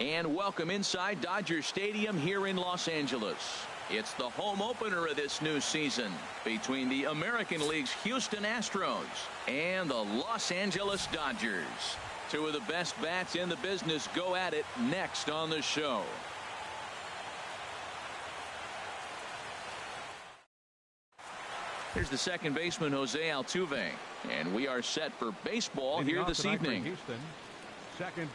And welcome inside Dodger Stadium here in Los Angeles. It's the home opener of this new season between the American League's Houston Astros and the Los Angeles Dodgers. Two of the best bats in the business go at it next on the show. Here's the second baseman, Jose Altuve, and we are set for baseball here this evening. Houston, second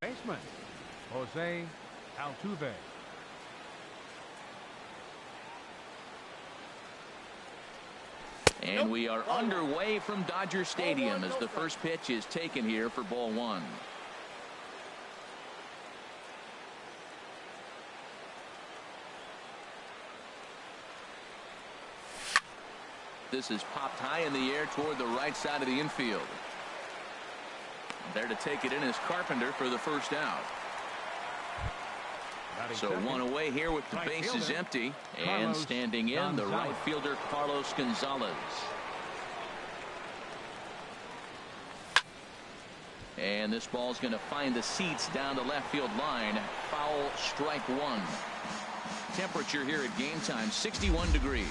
baseman, Jose Altuve. And we are underway from Dodger Stadium as the first pitch is taken here for ball one. This is popped high in the air toward the right side of the infield. There to take it in is Carpenter for the first out. So one away here with the bases empty, and standing in the right fielder Carlos Gonzalez. And this ball's going to find the seats down the left field line. Foul, strike one. Temperature here at game time 61 degrees.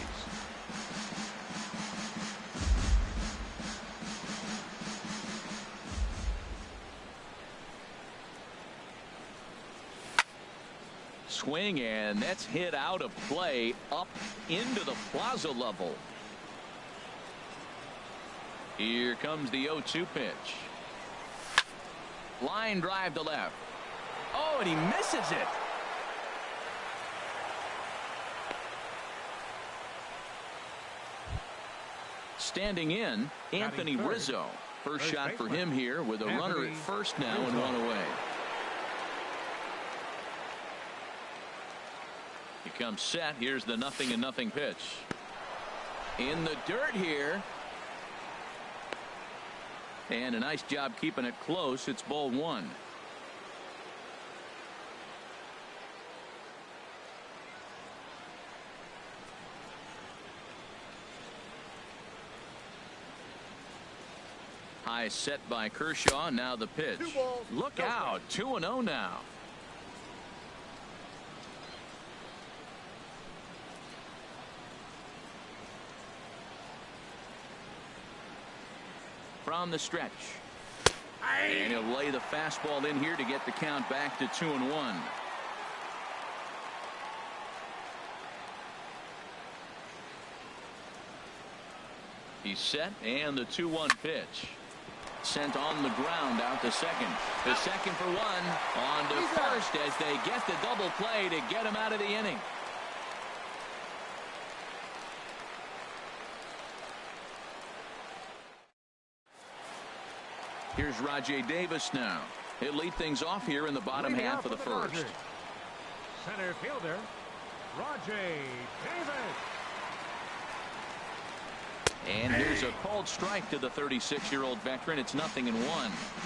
Swing, and that's hit out of play up into the plaza level. Here comes the 0-2 pitch. Line drive to left. Oh, and he misses it. Standing in, Anthony Rizzo. First shot for him here with a runner at first now and one away. He comes set. Here's the 0-0 pitch. In the dirt here. And a nice job keeping it close. It's ball one. High set by Kershaw. Now the pitch. Look out. 2-0 now. From the stretch. And he'll lay the fastball in here to get the count back to 2-1. He's set, and the 2-1 pitch. Sent on the ground out to second. The second for one. On to first as they get the double play to get him out of the inning. Here's Rajay Davis now. He'll lead things off here in the bottom half of the first. Center fielder, Rajay Davis. And here's a called strike to the 36-year-old veteran. It's 0-1.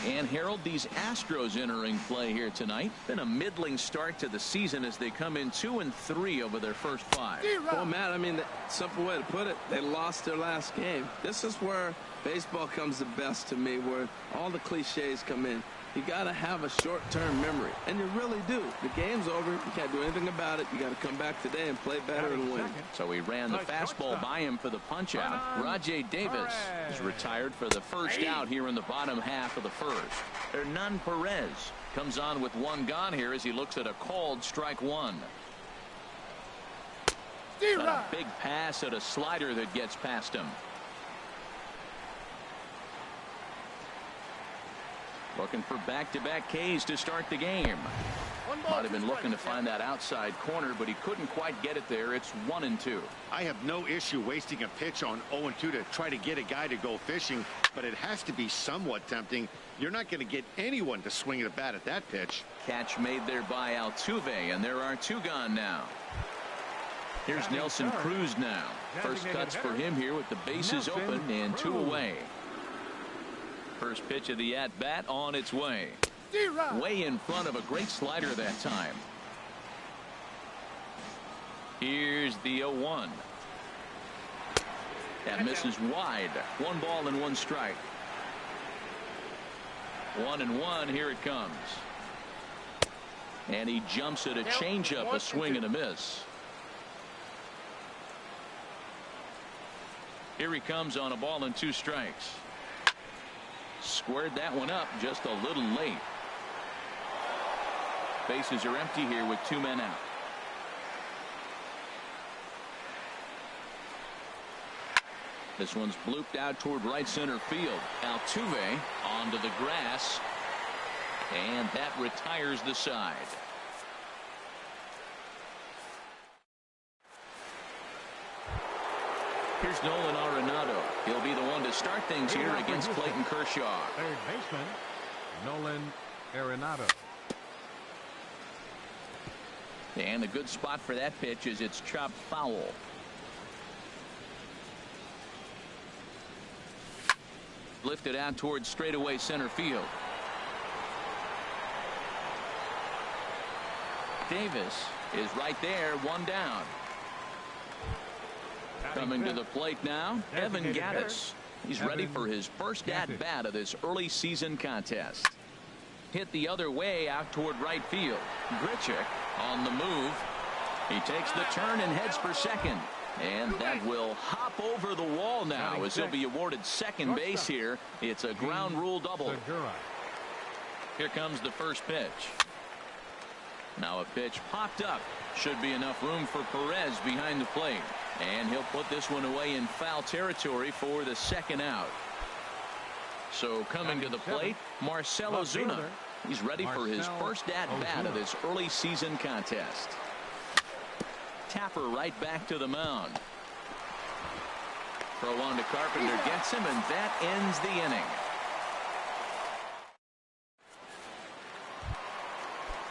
And Harold, these Astros entering play here tonight. Been a middling start to the season as they come in 2-3 over their first 5. Well, Matt, I mean, the simple way to put it, they lost their last game. This is where baseball comes the best to me, where all the cliches come in. You got to have a short-term memory, and you really do. The game's over. You can't do anything about it. You got to come back today and play better and win. So he ran the fastball by him for the punch-out. Rajay Davis is retired for the first out here in the bottom half of the first. Hernan Perez comes on with one gone here as he looks at a called strike one. A big pass at a slider that gets past him. Looking for back-to-back Ks to start the game. Might have been looking to find that outside corner, but he couldn't quite get it there. It's 1-2. I have no issue wasting a pitch on 0-2 to try to get a guy to go fishing, but it has to be somewhat tempting. You're not going to get anyone to swing at a bat at that pitch. Catch made there by Altuve, and there are two gone now. Here's Nelson Cruz now. First cuts for him here with the bases open and 2 away. First pitch of the at-bat on its way. Way in front of a great slider that time. Here's the 0-1. That misses wide. 1 ball and 1 strike. 1-1. Here it comes. And he jumps at a changeup, a swing and a miss. Here he comes on a ball and 2 strikes. Squared that one up just a little late. Bases are empty here with 2 men out. This one's blooped out toward right center field. Altuve onto the grass. And that retires the side. Here's Nolan Arenado. He'll be the one to start things here against Clayton Kershaw. Third baseman, Nolan Arenado. And a good spot for that pitch is it's chopped foul. Lifted out towards straightaway center field. Davis is right there, 1 down. Coming to the plate now, Evan Gattis. He's ready for his first at-bat of this early season contest. Hit the other way out toward right field. Grichuk on the move. He takes the turn and heads for second. And that will hop over the wall now as he'll be awarded second base here. It's a ground rule double. Here comes the first pitch. Now a pitch popped up. Should be enough room for Perez behind the plate. And he'll put this one away in foul territory for the second out. So coming to the plate, Marcell Ozuna. He's ready for his first at-bat of this early season contest. Tapper right back to the mound. Throw on to Carpenter, gets him, and that ends the inning.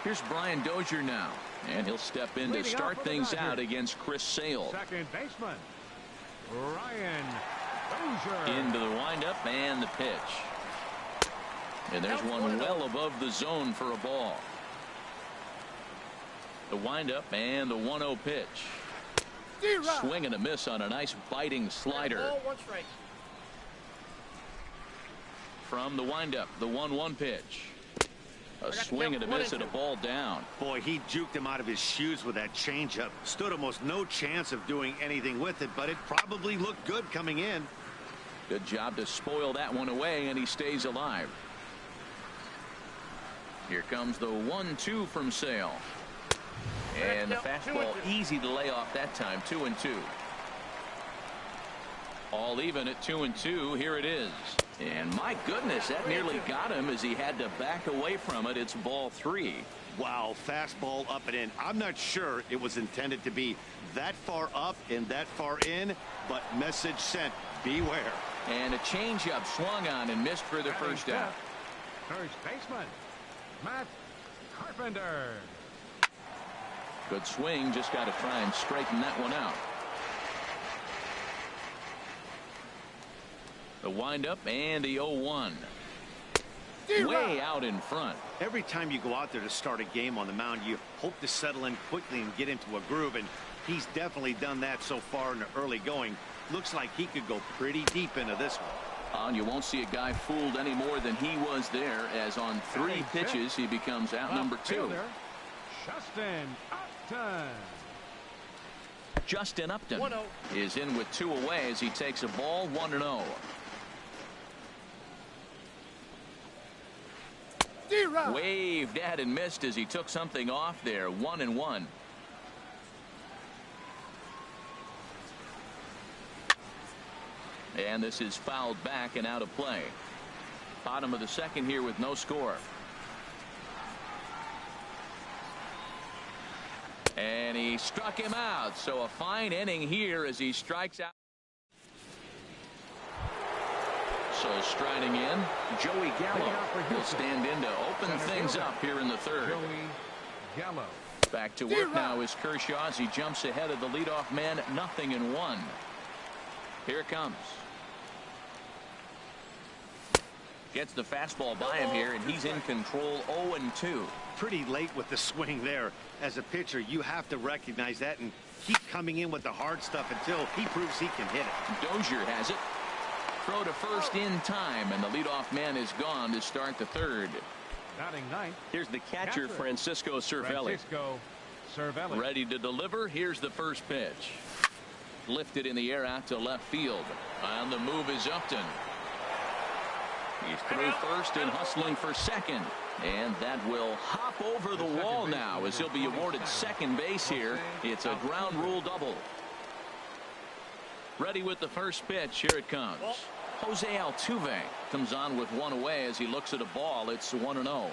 Here's Brian Dozier now, and he'll step in to start things out against Chris Sale. Second baseman, Brian Dozier. Into the windup and the pitch. And there's one well above the zone for a ball. The windup and the 1-0 pitch. Swing and a miss on a nice biting slider. From the windup, the 1-1 pitch. A swing and a miss and a ball down. Boy, he juked him out of his shoes with that changeup. Stood almost no chance of doing anything with it, but it probably looked good coming in. Good job to spoil that one away, and he stays alive. Here comes the 1-2 from Sale. And the fastball easy to lay off that time. 2-2. All even at 2-2. Here it is. And my goodness, that nearly got him as he had to back away from it. It's ball 3. Wow, fastball up and in. I'm not sure it was intended to be that far up and that far in, but message sent. Beware. And a changeup swung on and missed for the first out. First baseman, Matt Carpenter. Good swing, just got to try and straighten that one out. The windup and the 0-1. Way out in front. Every time you go out there to start a game on the mound, you hope to settle in quickly and get into a groove, and he's definitely done that so far in the early going. Looks like he could go pretty deep into this one. And you won't see a guy fooled any more than he was there, as on 3 pitches he becomes out number 2. Justin Upton. Justin Upton is in with 2 away as he takes a ball 1-0. Waved at and missed as he took something off there. 1-1. And this is fouled back and out of play. Bottom of the second here with no score. And he struck him out. So a fine inning here as he strikes out. So striding in, Joey Gallo will stand in to open things up here in the third. Joey Gallo. Back to work now is Kershaw as he jumps ahead of the leadoff man. 0-1. Here it comes. Gets the fastball by him here, and he's in control. 0-2. Pretty late with the swing there. As a pitcher, you have to recognize that and keep coming in with the hard stuff until he proves he can hit it. Dozier has it. Throw to first in time, and the leadoff man is gone to start the third. Batting ninth. Here's the catcher, Francisco Cervelli. Ready to deliver. Here's the first pitch. Lifted in the air out to left field. On the move is Upton. He's through first and hustling for second. And that will hop over the wall now as he'll be awarded second base here. It's a ground rule double. Ready with the first pitch. Here it comes. Jose Altuve comes on with one away as he looks at a ball. It's 1-0.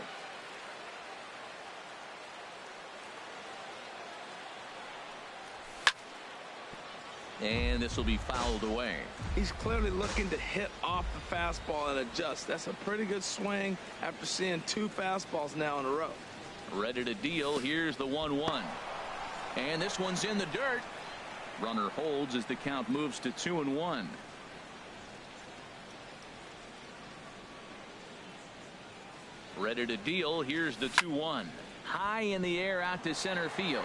And this will be fouled away. He's clearly looking to hit off the fastball and adjust. That's a pretty good swing after seeing 2 fastballs now in a row. Ready to deal. Here's the 1-1. And this one's in the dirt. Runner holds as the count moves to 2-1. Ready to deal. Here's the 2-1. High in the air out to center field.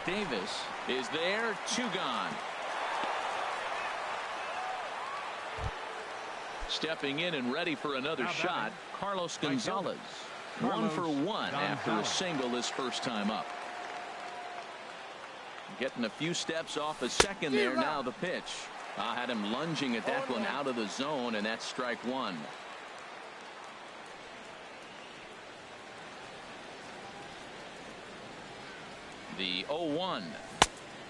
Davis is there. 2 gone. Stepping in and ready for another shot, Carlos Gonzalez. 1 for 1 after a single his first time up. Getting a few steps off a second there. Now the pitch. I had him lunging at that one out of the zone, and that's strike 1. The 0-1.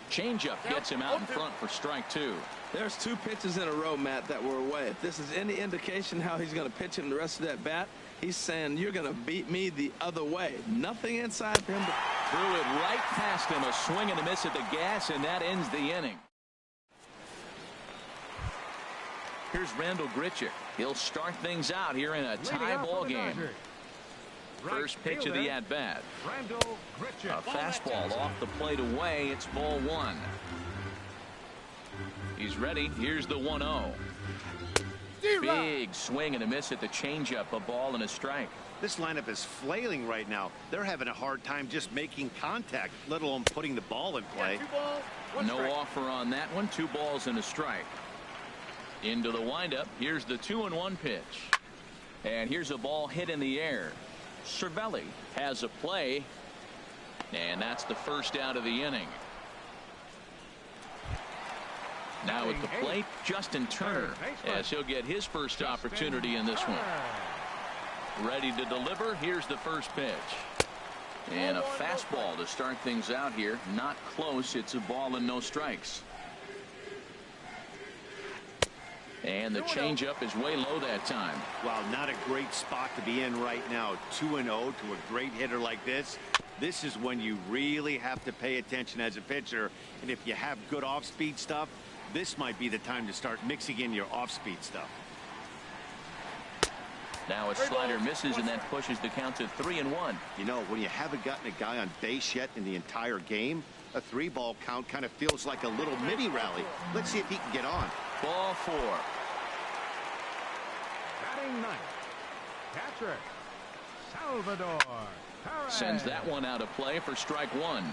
Changeup gets him out in front for strike 2. There's 2 pitches in a row, Matt, that were away. If this is any indication how he's going to pitch him the rest of that bat, he's saying you're going to beat me the other way. Nothing inside for him. Threw it right past him. A swing and a miss at the gas, and that ends the inning. Here's Randall Grichuk. He'll start things out here in a tie ball game. First pitch of the at-bat. A fastball off the plate away. It's ball 1. He's ready. Here's the 1-0. Big swing and a miss at the changeup. A ball and a strike. This lineup is flailing right now. They're having a hard time just making contact, let alone putting the ball in play. No offer on that one. 2 balls and a strike. Into the windup. Here's the 2-1 pitch. And here's a ball hit in the air. Cervelli has a play, and that's the first out of the inning. Now at the plate, Justin Turner, as he'll get his first opportunity in this one. Ready to deliver. Here's the first pitch. And a fastball to start things out here. Not close. It's a ball and no strikes. And the changeup is way low that time. Wow, not a great spot to be in right now. 2-0 to a great hitter like this. This is when you really have to pay attention as a pitcher. And if you have good off-speed stuff, this might be the time to start mixing in your off-speed stuff. Now a slider misses, and that pushes the count to 3-1. You know, when you haven't gotten a guy on base yet in the entire game, a 3-ball count kind of feels like a little mini rally. Let's see if he can get on. Ball 4. Batting ninth, catcher Salvador Perez. Sends that one out of play for strike 1.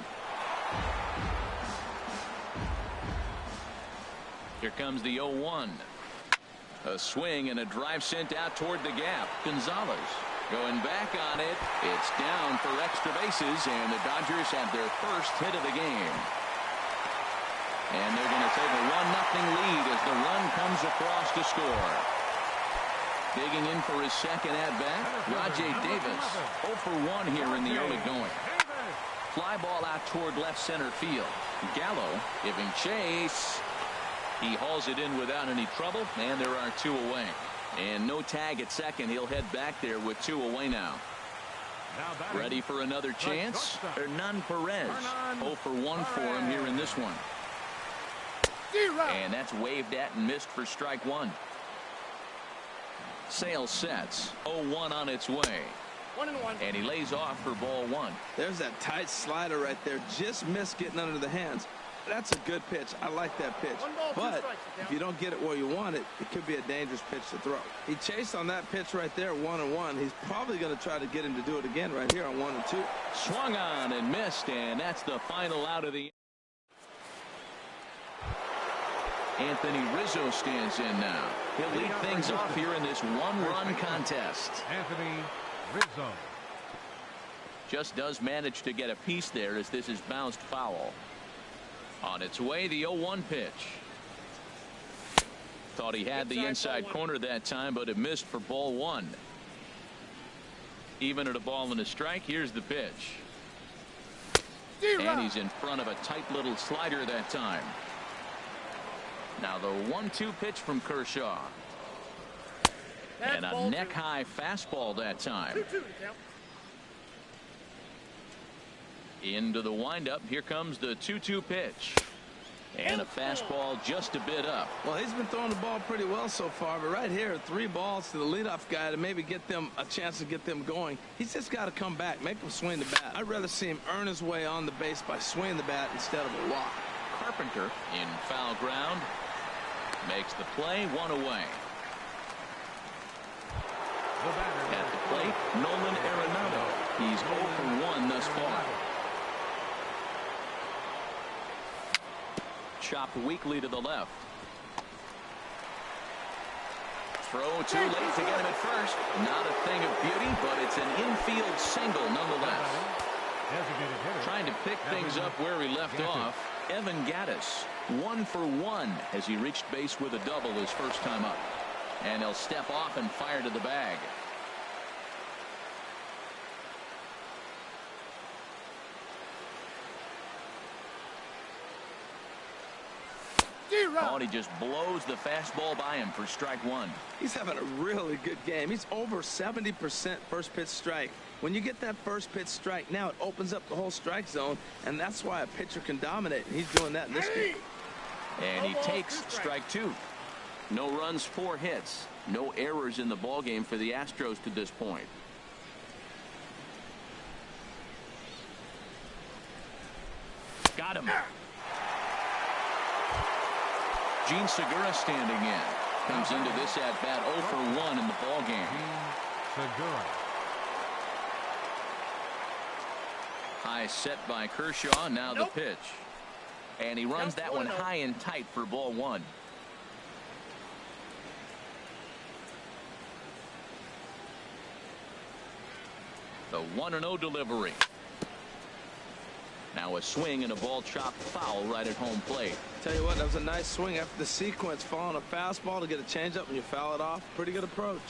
Here comes the 0-1. A swing and a drive sent out toward the gap. Gonzalez going back on it. It's down for extra bases, and the Dodgers have their first hit of the game. And they're going to take a 1-0 lead as the run comes across to score. Digging in for his second at-bat, Rajay Davis. 0 for 1 here in the early going. Fly ball out toward left center field. Gallo giving chase. He hauls it in without any trouble, and there are 2 away. And no tag at second. He'll head back there with 2 away now. Ready for another chance? Hernan Perez. 0 for 1 for him here in this one. And that's waved at and missed for strike 1. Sales sets. 0-1 on its way. 1-1. And he lays off for ball 1. There's that tight slider right there. Just missed getting under the hands. That's a good pitch. I like that pitch. But if you don't get it where you want it, it could be a dangerous pitch to throw. He chased on that pitch right there, 1-1. He's probably going to try to get him to do it again right here on 1-2. Swung on and missed, and that's the final out of the. Anthony Rizzo stands in now. He'll lead things off here in this one-run contest. Anthony Rizzo. Just does manage to get a piece there as this is bounced foul. On its way, the 0-1 pitch. Thought he had the inside corner that time, but it missed for ball one. Even at a ball and a strike, here's the pitch. And he's in front of a tight little slider that time. Now the 1-2 pitch from Kershaw. And a neck-high fastball that time. Into the windup. Here comes the 2-2 pitch. And a fastball just a bit up. Well, he's been throwing the ball pretty well so far, but right here, 3 balls to the leadoff guy to maybe get them a chance to get them going. He's just got to come back, make him swing the bat. I'd rather see him earn his way on the base by swinging the bat instead of a walk. Carpenter in foul ground. Makes the play, 1 away. At the plate, Nolan Arenado. He's 0 for 1 thus far. Chopped weakly to the left. Throw too late to get him at first. Not a thing of beauty, but it's an infield single nonetheless. Trying to pick things up where he left off. Evan Gattis, 1 for 1 as he reached base with a double his first time up. And he'll step off and fire to the bag. Oh, and he just blows the fastball by him for strike 1. He's having a really good game. He's over 70% first pitch strike. When you get that first pitch strike, now it opens up the whole strike zone, and that's why a pitcher can dominate. He's doing that in this game. And he takes strike 2. No runs, 4 hits. No errors in the ballgame for the Astros to this point. Got him. Gene Segura standing in. Comes into this at bat 0 for 1 in the ballgame. Segura. High set by Kershaw. Now the pitch. And he runs that one high and tight for ball 1. The 1-0 delivery. Now a swing and a ball chopped foul right at home plate. Tell you what, that was a nice swing after the sequence. Following a fastball to get a changeup and you foul it off. Pretty good approach.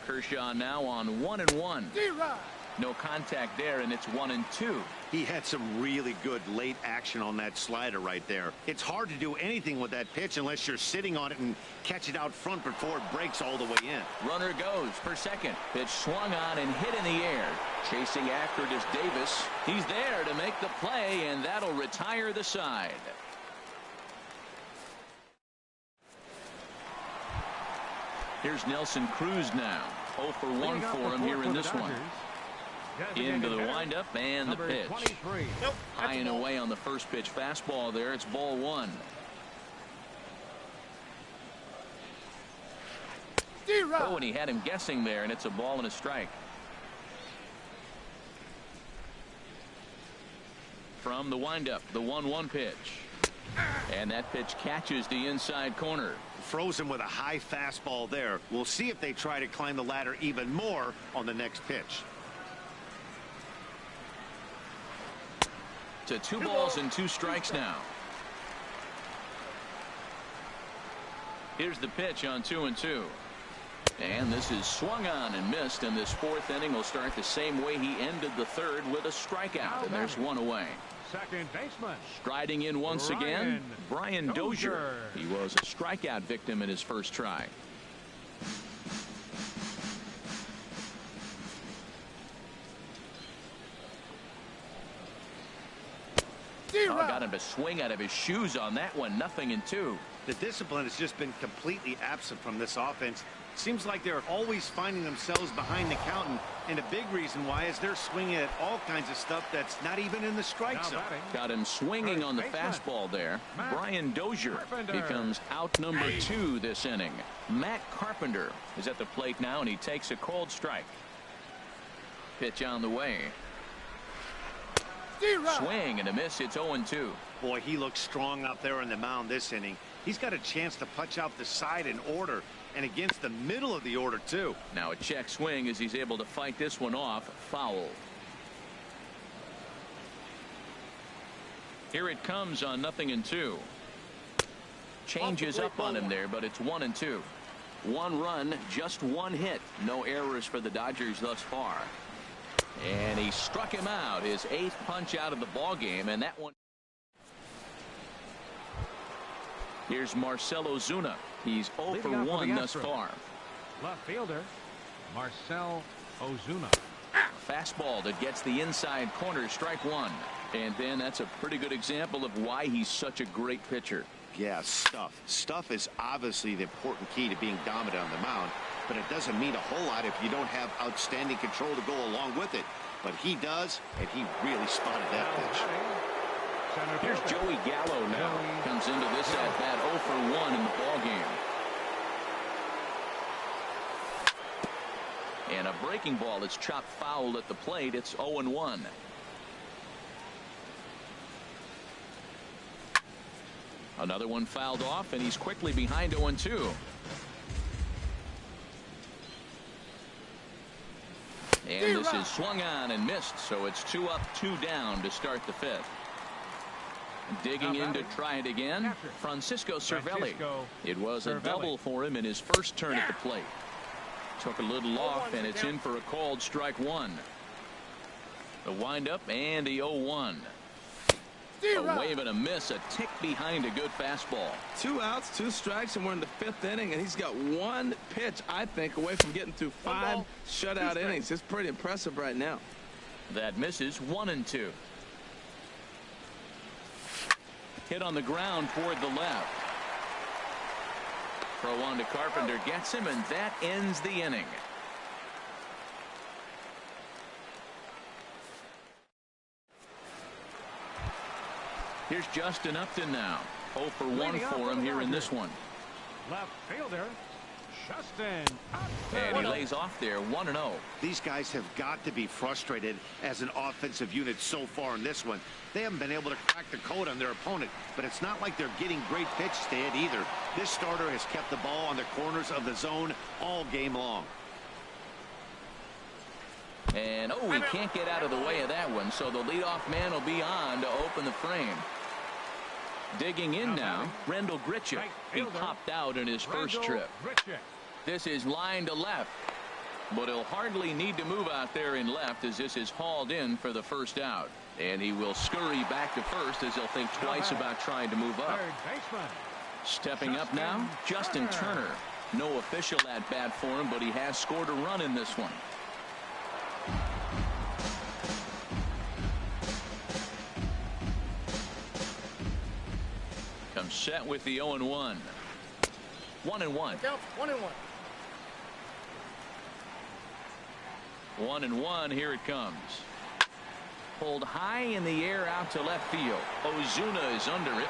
Kershaw now on 1-1. No contact there, and it's 1-2. He had some really good late action on that slider right there. It's hard to do anything with that pitch unless you're sitting on it and catch it out front before it breaks all the way in. Runner goes for second. Pitch swung on and hit in the air. Chasing after it is Davis. He's there to make the play, and that'll retire the side. Here's Nelson Cruz now. 0 for 1 for him here in this one. Into the windup and the pitch. High and away on the first pitch fastball there. It's ball 1. Oh, and he had him guessing there, and it's a ball and a strike. From the windup, the 1-1 pitch. And that pitch catches the inside corner. Frozen with a high fastball there. We'll see if they try to climb the ladder even more on the next pitch. To 2 balls and 2 strikes now. Here's the pitch on 2-2. And this is swung on and missed, and this 4th inning will start the same way he ended the 3rd with a strikeout, and there's 1 away. Second baseman. Striding in once again, Brian Dozier. He was a strikeout victim in his first try. Got him to swing out of his shoes on that one. 0-2. The discipline has just been completely absent from this offense. Seems like they're always finding themselves behind the count, and a big reason why is they're swinging at all kinds of stuff that's not even in the strike zone. Got him swinging on the fastball there. Brian Dozier becomes out number 2 this inning. Matt Carpenter is at the plate now, and he takes a cold strike. Pitch on the way. Swing and a miss. It's 0-2. Boy, he looks strong out there on the mound this inning. He's got a chance to punch out the side in order, and against the middle of the order too. Now a check swing as he's able to fight this one off. Foul. Here it comes on 0-2. Changes up on him there, but it's 1-2. 1 run, just 1 hit. No errors for the Dodgers thus far. And he struck him out, his 8th punch out of the ball game, and that one. Here's Marcell Ozuna. He's 0 for 1 thus far. Left fielder, Marcell Ozuna. Fastball that gets the inside corner, strike 1. And then that's a pretty good example of why he's such a great pitcher. Yeah, stuff. Stuff is obviously the important key to being dominant on the mound, but it doesn't mean a whole lot if you don't have outstanding control to go along with it. But he does, and he really spotted that pitch. Here's Joey Gallo now. Comes into this at bat 0 for 1 in the ball game. And a breaking ball that's chopped foul at the plate. It's 0-1. Another one fouled off, and he's quickly behind 0-2. And this is swung on and missed, so it's 2 up, 2 down to start the 5th. Digging in to try it again, Francisco Cervelli. It was a double for him in his first turn at the plate. Took a little off, and it's in for a called strike 1. The windup and the 0-1. A wave and a miss, a tick behind a good fastball. 2 outs, 2 strikes, and we're in the 5th inning, and he's got 1 pitch, I think, away from getting through 5 shutout innings. It's pretty impressive right now. That misses. 1-2. Hit on the ground toward the left. Throw on to Carpenter, gets him, and that ends the inning. Here's Justin Upton now. 0 for 1 for him here in this one. Left fielder, Justin Upton. And he lays off there, 1-0. These guys have got to be frustrated as an offensive unit so far in this one. They haven't been able to crack the code on their opponent, but it's not like they're getting great pitches to hit either. This starter has kept the ball on the corners of the zone all game long. And he can't get out of the way of that one, so the leadoff man will be on to open the frame. Digging in now, Rendell Grichuk. He popped out in his first trip. This is line to left, but he'll hardly need to move out there in left as this is hauled in for the first out. And he will scurry back to first as he'll think twice about trying to move up. Stepping up now, Justin Turner. No official at bat for him, but he has scored a run in this one. Comes set with the 0-1. 1-1. 1-1. Here it comes. Pulled high in the air out to left field. Ozuna is under it.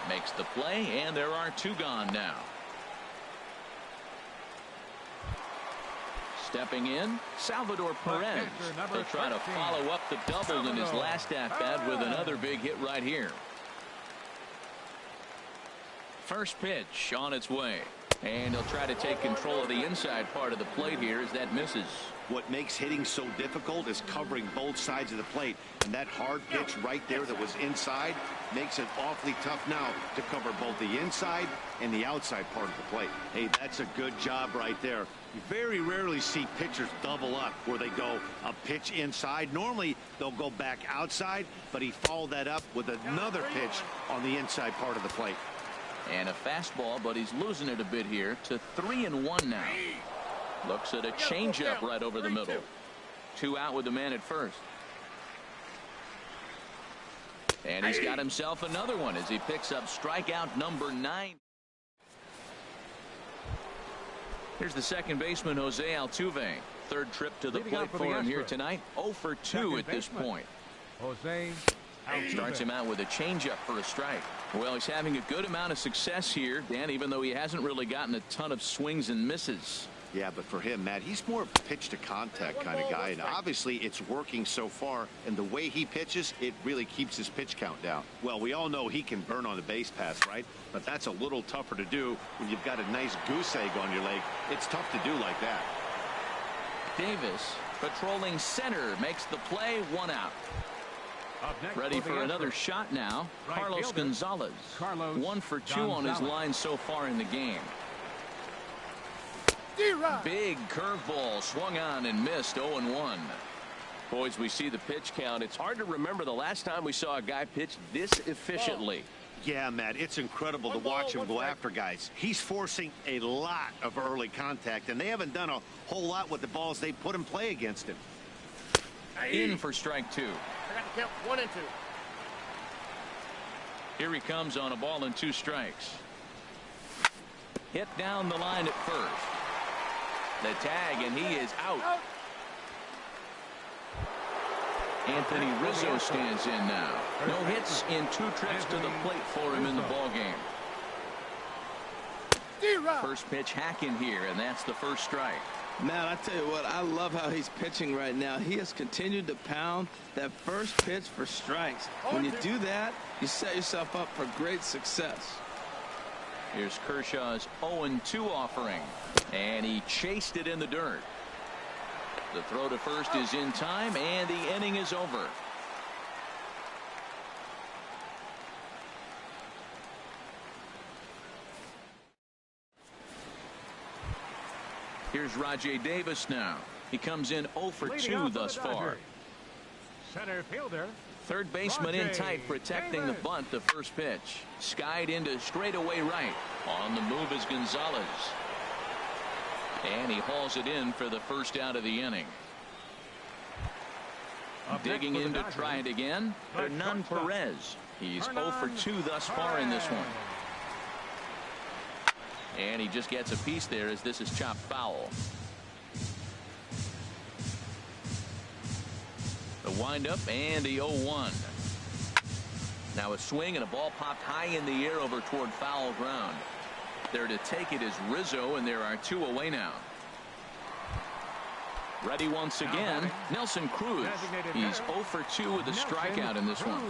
Makes the play, and there are 2 gone now. Stepping in, Salvador Perez. He'll try to follow up the double in his last at-bat with another big hit right here. First pitch on its way. And he'll try to take control of the inside part of the plate here as that misses. What makes hitting so difficult is covering both sides of the plate. And that hard pitch right there that was inside makes it awfully tough now to cover both the inside and the outside part of the plate. Hey, that's a good job right there. You very rarely see pitchers double up where they go a pitch inside. Normally they'll go back outside, but he followed that up with another pitch on the inside part of the plate. And a fastball, but he's losing it a bit here to 3-1 now. Looks at a changeup right over the middle. 2 out with the man at first. And he's got himself another one as he picks up strikeout number 9. Here's the second baseman, Jose Altuve. Third trip to the plate for him here tonight. 0 for 2 at this point. Jose Altuve. Starts him out with a changeup for a strike. Well, he's having a good amount of success here, Dan, even though he hasn't really gotten a ton of swings and misses. Yeah, but for him, Matt, he's more pitch to contact kind of guy, and obviously it's working so far, and the way he pitches, it really keeps his pitch count down. Well, we all know he can burn on the base pass, right? But that's a little tougher to do when you've got a nice goose egg on your leg. It's tough to do like that. Davis, patrolling center, makes the play. 1 out. Ready for another shot now. Carlos Gonzalez. 1 for 2 on his line so far in the game. Big curveball swung on and missed. 0-1. Boys, we see the pitch count. It's hard to remember the last time we saw a guy pitch this efficiently. Yeah, Matt, it's incredible to watch him go after guys. He's forcing a lot of early contact, and they haven't done a whole lot with the balls they put in play against him. In for strike 2. I got to count 1 and 2. Here he comes on a ball and 2 strikes. Hit down the line at first. The tag, and he is out. Anthony Rizzo stands in now. No hits in 2 trips to the plate for him in the ball game. First pitch hacking here, and that's the first strike. Matt, I tell you what, I love how he's pitching right now. He has continued to pound that first pitch for strikes. When you do that, you set yourself up for great success. Here's Kershaw's 0-2 offering, and he chased it in the dirt. The throw to first is in time, and the inning is over. Here's Rajay Davis now. He comes in 0 for 2 thus far. Center fielder. Third baseman in tight, protecting the bunt. The first pitch skied into straightaway right. On the move is Gonzalez, and he hauls it in for the first out of the inning. Digging in to try it again, Hernan Perez. He's 0 for 2 thus far in this one. And he just gets a piece there as this is chopped foul. The windup and the 0-1. Now a swing and a ball popped high in the air over toward foul ground. There to take it is Rizzo, and there are 2 away now. Ready once again, Nelson Cruz. He's 0 for 2 with a strikeout in this one.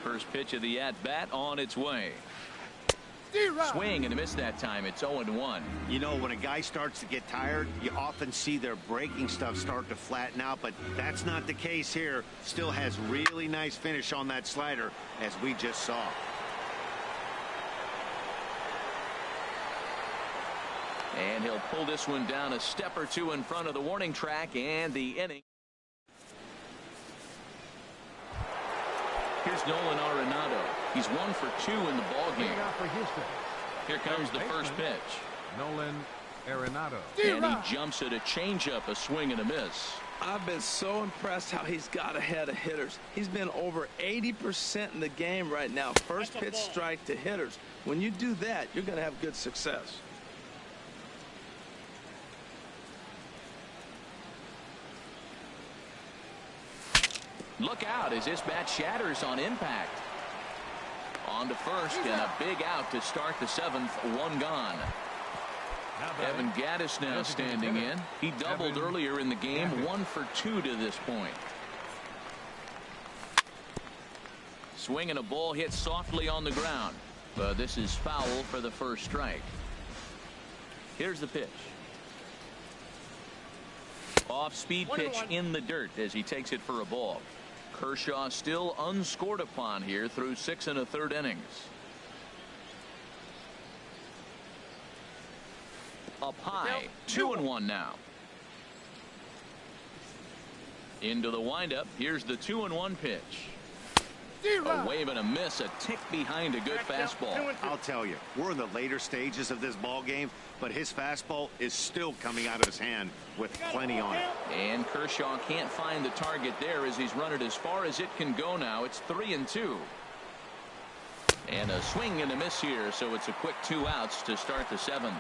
First pitch of the at-bat on its way. Swing and a miss that time. It's 0-1. You know, when a guy starts to get tired, you often see their breaking stuff start to flatten out, but that's not the case here. Still has really nice finish on that slider, as we just saw. And he'll pull this one down a step or 2 in front of the warning track, and the inning. Here's Nolan Arenado. He's 1 for 2 in the ball game. Here comes the first pitch. Nolan Arenado. And he jumps at a changeup, a swing and a miss. I've been so impressed how he's got ahead of hitters. He's been over 80% in the game right now. First pitch strike to hitters. When you do that, you're going to have good success. Look out as this bat shatters on impact. On to first, and a big out to start the 7th. 1 gone. Evan Gattis now standing in. He doubled earlier in the game. 1 for 2 to this point. Swing and a ball hit softly on the ground. But this is foul for the first strike. Here's the pitch. Off-speed pitch in the dirt as he takes it for a ball. Kershaw still unscored upon here through 6 1/3 innings. Up high, 2-1 now. Into the windup. Here's the 2-1 pitch. A wave and a miss, a tick behind a good fastball. I'll tell you, we're in the later stages of this ball game, but his fastball is still coming out of his hand with plenty on it. And Kershaw can't find the target there as he's run it as far as it can go now. It's 3-2. And a swing and a miss here, so it's a quick 2 outs to start the 7th.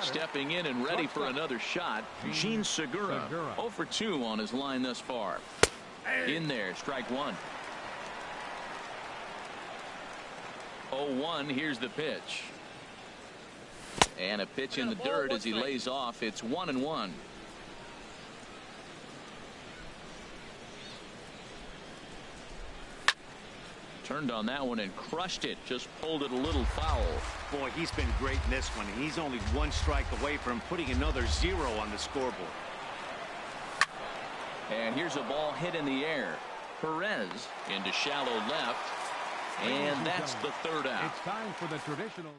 Stepping in and ready for another shot, Gene Segura. 0 for 2 on his line thus far. In there, strike 1. 0-1, here's the pitch. And a pitch in the dirt as he lays off. It's 1-1. Turned on that one and crushed it. Just pulled it a little foul. Boy, he's been great in this one. He's only 1 strike away from putting another 0 on the scoreboard. And here's a ball hit in the air. Perez into shallow left. And that's the 3rd out. It's time for the traditional.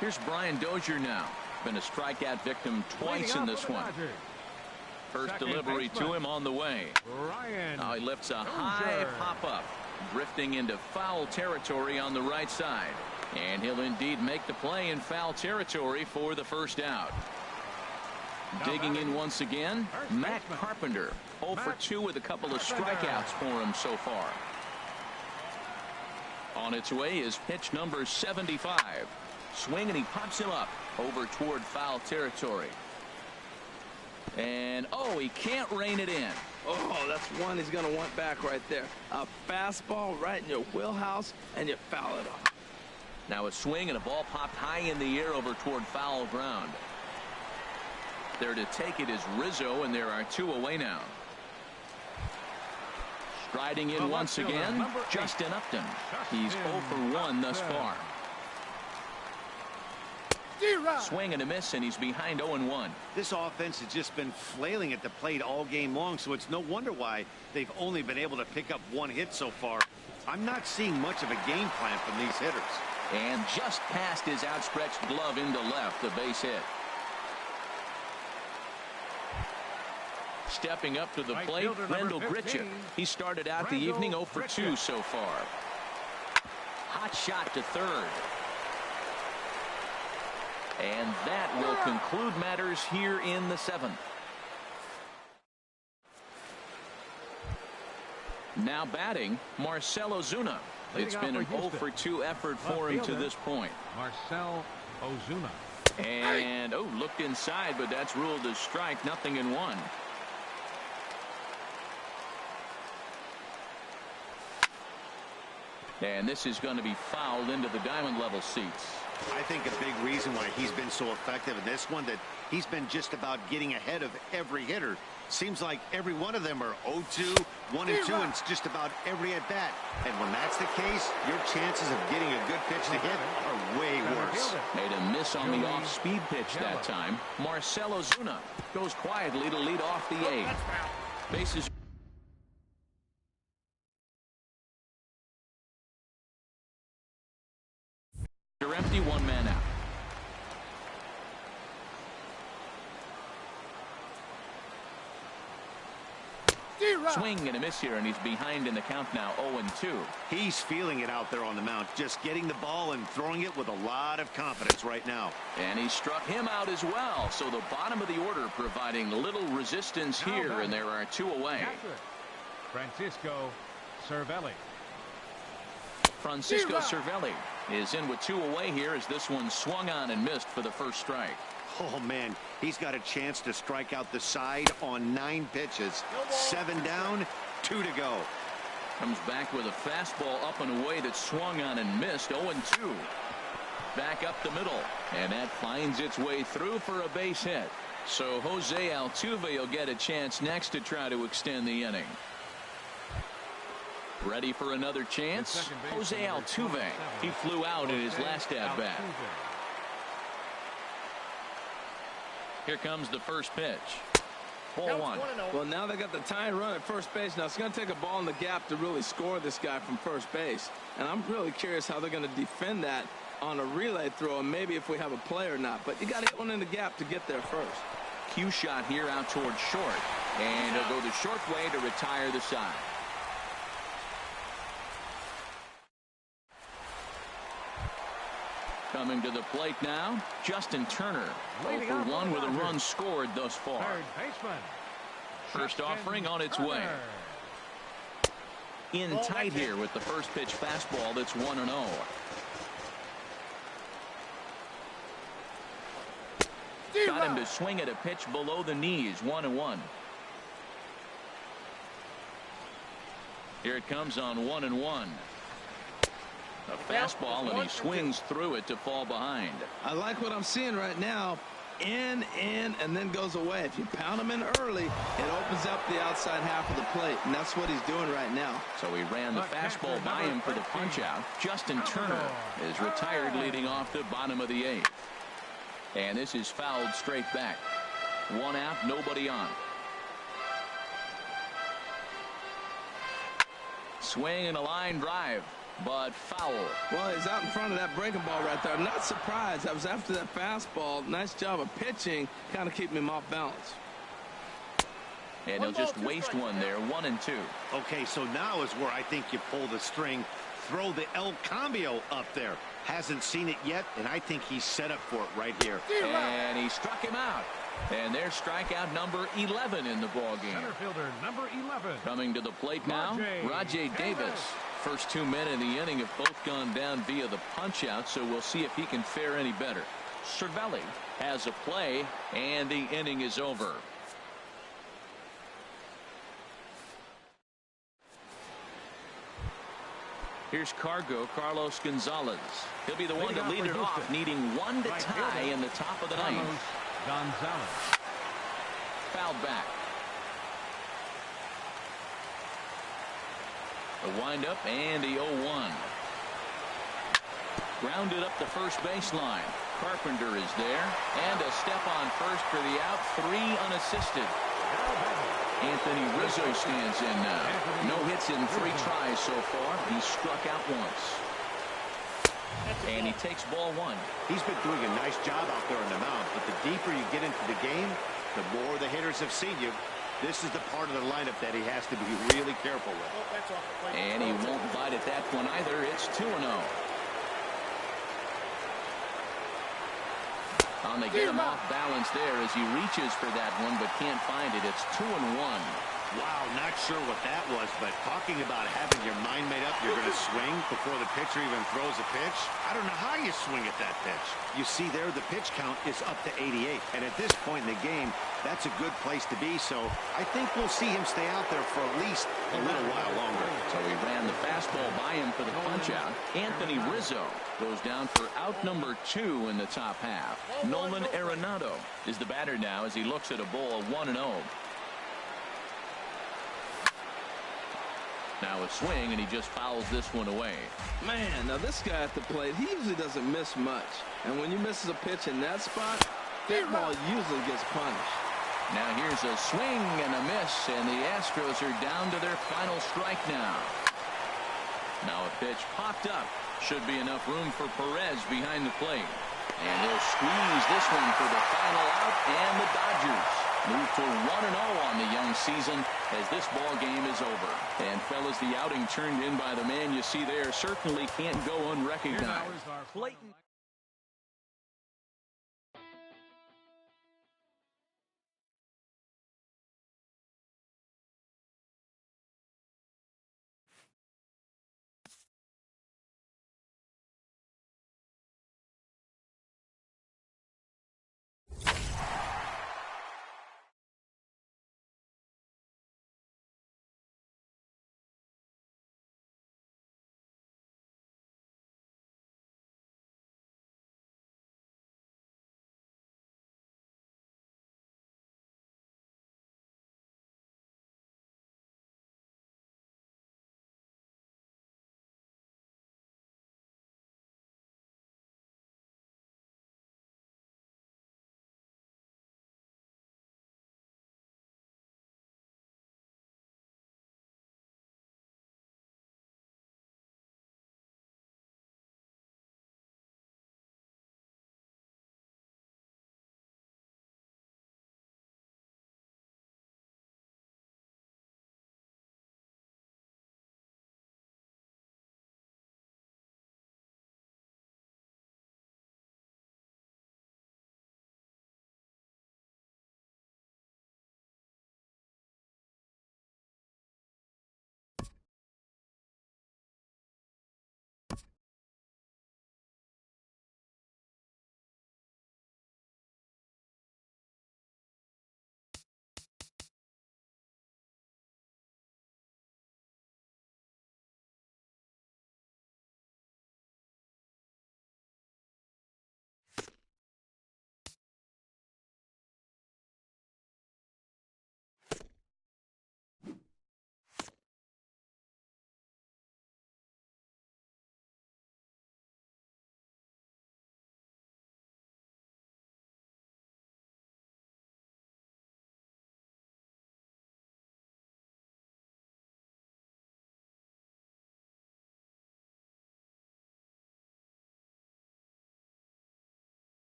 Here's Brian Dozier now. Been a strikeout victim twice in this one. First delivery to him on the way. Now he lifts a high pop-up, drifting into foul territory on the right side. And he'll indeed make the play in foul territory for the 1st out. Digging in once again, Matt Carpenter. 0 for 2 with a couple of strikeouts for him so far. On its way is pitch number 75. Swing and he pops him up over toward foul territory. And he can't rein it in. Oh, that's one he's going to want back right there. A fastball right in your wheelhouse, and you foul it off. Now a swing and a ball popped high in the air over toward foul ground. There to take it is Rizzo, and there are 2 away now. Striding in once again, Justin Upton. He's 0 for 1 thus far. Swing and a miss, and he's behind 0-1. This offense has just been flailing at the plate all game long, so it's no wonder why they've only been able to pick up 1 hit so far. I'm not seeing much of a game plan from these hitters. And just past his outstretched glove into left, the base hit. Stepping up to the plate, Wendell Grichuk. He started out the evening 0 for 2 so far. Hot shot to 3rd. And that will conclude matters here in the 7th. Now batting, Marcell Ozuna. It's been an 0 for 2 effort for him to this point. Marcell Ozuna. And, looked inside, but that's ruled as strike, 0-1. And this is going to be fouled into the diamond level seats. I think a big reason why he's been so effective in this one, that he's been just about getting ahead of every hitter. Seems like every one of them are 0-2, 1-2, and it's just about every at bat. And when that's the case, your chances of getting a good pitch to hit are way worse. Made a miss on the off-speed pitch that time. Marcell Ozuna goes quietly to lead off the 8th. Bases are empty, 1 man out. Swing and a miss here, and he's behind in the count now, 0-2. He's feeling it out there on the mound, just getting the ball and throwing it with a lot of confidence right now. And he struck him out as well, so the bottom of the order providing little resistance here, and there are 2 away. Francisco Cervelli. Francisco Cervelli is in with 2 away here as this one swung on and missed for the 1st strike. Oh, man, he's got a chance to strike out the side on 9 pitches. 7 down, 2 to go. Comes back with a fastball up and away that swung on and missed. 0-2. Back up the middle, and that finds its way through for a base hit. So Jose Altuve will get a chance next to try to extend the inning. Ready for another chance? Jose Altuve. He flew out in his last at-bat. Here comes the first pitch. Ball 1. Well, now they got the tying run at first base. Now it's going to take a ball in the gap to really score this guy from first base. And I'm really curious how they're going to defend that on a relay throw, and maybe if we have a play or not. But you got to hit one in the gap to get there first. Cue shot here out towards short. And he'll go the short way to retire the side. Coming to the plate now, Justin Turner. 0 for 1 with a run scored thus far. Third baseman. First offering on its way. in tight here with the first pitch fastball that's 1-0. Got him to swing at a pitch below the knees. 1-1. Here it comes on 1-1. A fastball, and he swings through it to fall behind. I like what I'm seeing right now. In, and then goes away. If you pound him in early, it opens up the outside half of the plate, and that's what he's doing right now. So he ran the fastball by him for the punch-out. Justin Turner is retired leading off the bottom of the 8th. And this is fouled straight back. 1 out, nobody on. Swing and a line drive, but foul. Well, he's out in front of that breaking ball right there. I'm not surprised. I was after that fastball. Nice job of pitching, kind of keeping him off balance. And he'll just waste one there. 1-2. Okay, so now is where I think you pull the string. Throw the El Cambio up there. Hasn't seen it yet, and I think he's set up for it right here. And he struck him out. And there's strikeout number 11 in the ballgame. Center fielder number 11. Coming to the plate now, Rajay Davis. First 2 men in the inning have both gone down via the punch-out, so we'll see if he can fare any better. Cervelli has a play, and the inning is over. Here's Carlos Gonzalez. He'll be the one to lead it off, needing 1 to tie in the top of the 9th. Gonzalez. Fouled back. The windup and the 0-1. Grounded up the first baseline. Carpenter is there, and a step on first for the out. 3 unassisted. Anthony Rizzo stands in now. No hits in 3 tries so far. He's struck out once. And he takes ball 1. He's been doing a nice job out there on the mound, but the deeper you get into the game, the more the hitters have seen you. This is the part of the lineup that he has to be really careful with. And he won't bite at that one either. It's 2-0. On the get him off balance there as he reaches for that one but can't find it. It's 2-1. Wow, not sure what that was, but talking about having your mind made up, you're going to swing before the pitcher even throws a pitch. I don't know how you swing at that pitch. You see there, the pitch count is up to 88, and at this point in the game, that's a good place to be, so I think we'll see him stay out there for at least a little while longer. So he ran the fastball by him for the punch-out. Anthony Rizzo goes down for out number 2 in the top half. Nolan Arenado is the batter now as he looks at a ball 1-0. Now a swing, and he just fouls this one away. Man, now this guy at the plate, he usually doesn't miss much. And when he misses a pitch in that spot, that ball usually gets punished. Now here's a swing and a miss, and the Astros are down to their final strike now. Now a pitch popped up. Should be enough room for Perez behind the plate. And he'll squeeze this one for the final out, and the Dodgers move to 1-0 on the young season as this ball game is over. And fellas, the outing turned in by the man you see there certainly can't go unrecognized.